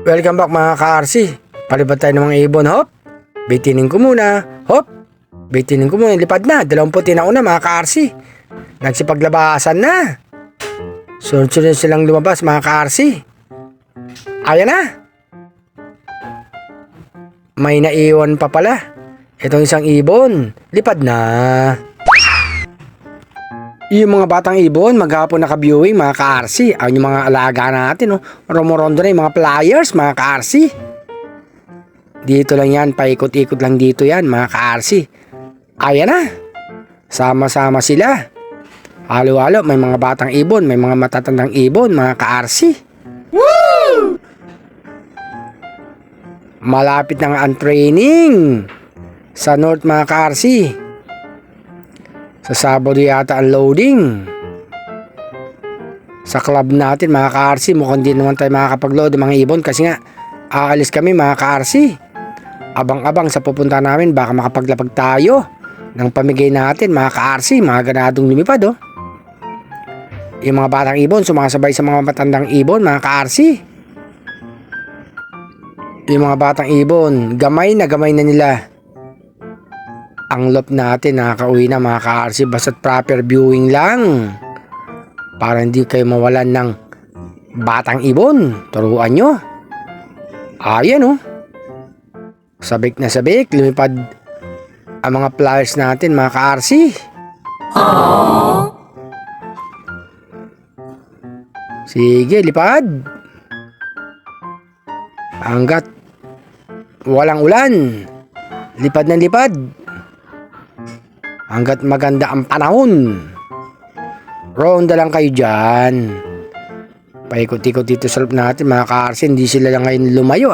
Welcome back mga ka-RC. Palibad tayo ng mga ibon. Hop, bitinin ko muna. Hop, bitinin ko muna. Lipad na, 20 na una mga ka-RC. Nagsipaglabasan na. Sunod-sunod silang lumabas mga ka-RC. Ayan na. May naiwan pa pala. Itong isang ibon. Lipad na. Yung mga batang ibon, maghapon naka-viewing mga ka-RC. Ang yung mga alaga natin, rumorondo na yung mga flyers mga ka-RC. Dito lang yan, paikot-ikot lang dito yan mga ka-RC. Ayan na. Sama-sama sila. Halo-halo, may mga batang ibon, may mga matatandang ibon mga ka-RC. Woo! Malapit na nga ang training sa North mga ka-RC. Sa Sabado yata ang loading. Sa club natin mga ka-RC, mukhang di naman tayo makakapag-load ng mga ibon kasi nga aalis kami mga ka-RC. Abang-abang sa pupunta namin, baka makapaglapag tayo ng pamigay natin mga ka-RC, mga ganadong lumipad Yung mga batang ibon sumasabay sa mga matandang ibon mga ka-RC. Yung mga batang ibon, gamay na nila. Ang lop natin nakakauwi na mga ka-RC, basta't proper viewing lang para hindi kayo mawalan ng batang ibon. Turuan nyo. Ayan sabik na sabik, lumipad ang mga flyers natin mga ka-RC. Sige, lipad hanggat walang ulan. Lipad ng lipad hanggat maganda ang panahon. Ronda lang kayo dyan. Paikot-ikot dito sa loob natin mga ka-RC. Hindi sila lang ngayon lumayo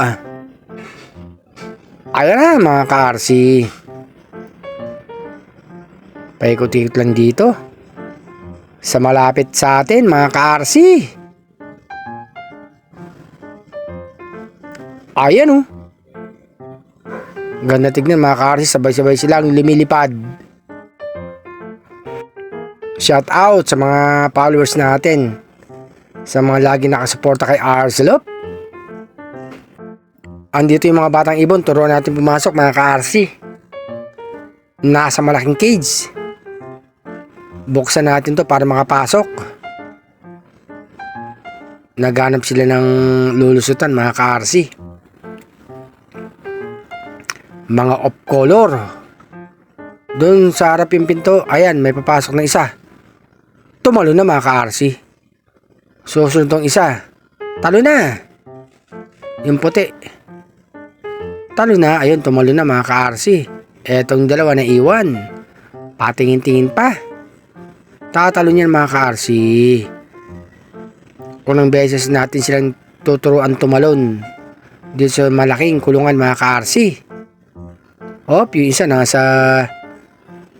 Ayan na mga ka-RC. Paikot-ikot lang dito sa malapit sa atin mga ka-RC. Ayan ganda tignan mga ka-RC. Sabay-sabay silang lumilipad. Shout out sa mga followers natin, sa mga lagi nakasuporta kay Arcelop. Andito yung mga batang ibon, turuan natin pumasok mga ka-RC. Nasa malaking cage. Buksan natin to para makapasok. Naghanap sila ng lulusutan mga ka-RC. Mga off color. Doon sa harap yung pinto, ayan, may papasok na isa. Tumalo na mga ka-RC. Susunod tong isa. Talo na. Yung puti. Talo na. Ayun, tumalo na mga ka-RC. Etong dalawa na iwan. Patingin-tingin pa. Tatalo niyan mga ka-RC. Unang beses natin silang tuturuan tumalon dito sa malaking kulungan mga ka-RC. Hop, yung isa nasa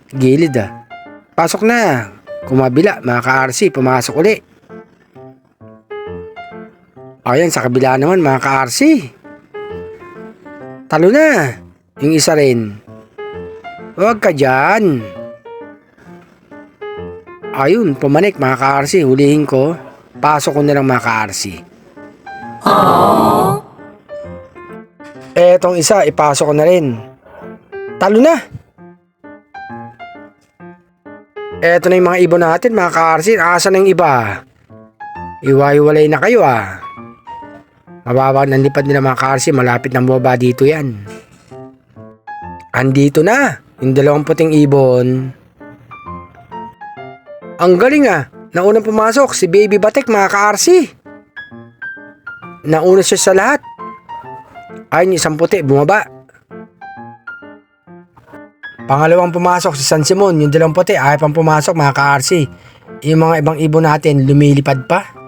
gilid Pasok na. Kumabila mga ka-RC, pumasok uli. Ayan, sa kabila naman mga ka-RC. Talo na. Yung isa rin. Huwag ka dyan. Ayun, pumanik mga ka-RC. Hulihin ko. Pasok ko na lang mga ka-RC. Etong isa, ipasok ko na rin. Talo na. Eto na yung mga ibon natin mga ka-RC. Asan na yung iba? Iwa-iwalay na kayo Mababa ng lipad nila mga ka-RC. Malapit ng baba dito yan. Andito na yung 2 puting ibon. Ang galing Naunang pumasok si Baby Batik mga ka-RC. Nauna siya sa lahat. Ayun, isang puti bumaba. Pangalawang pumasok si San Simon. Yung 2 puti ayaw pang pumasok mga ka-RC. Yung mga ibang ibon natin lumilipad pa.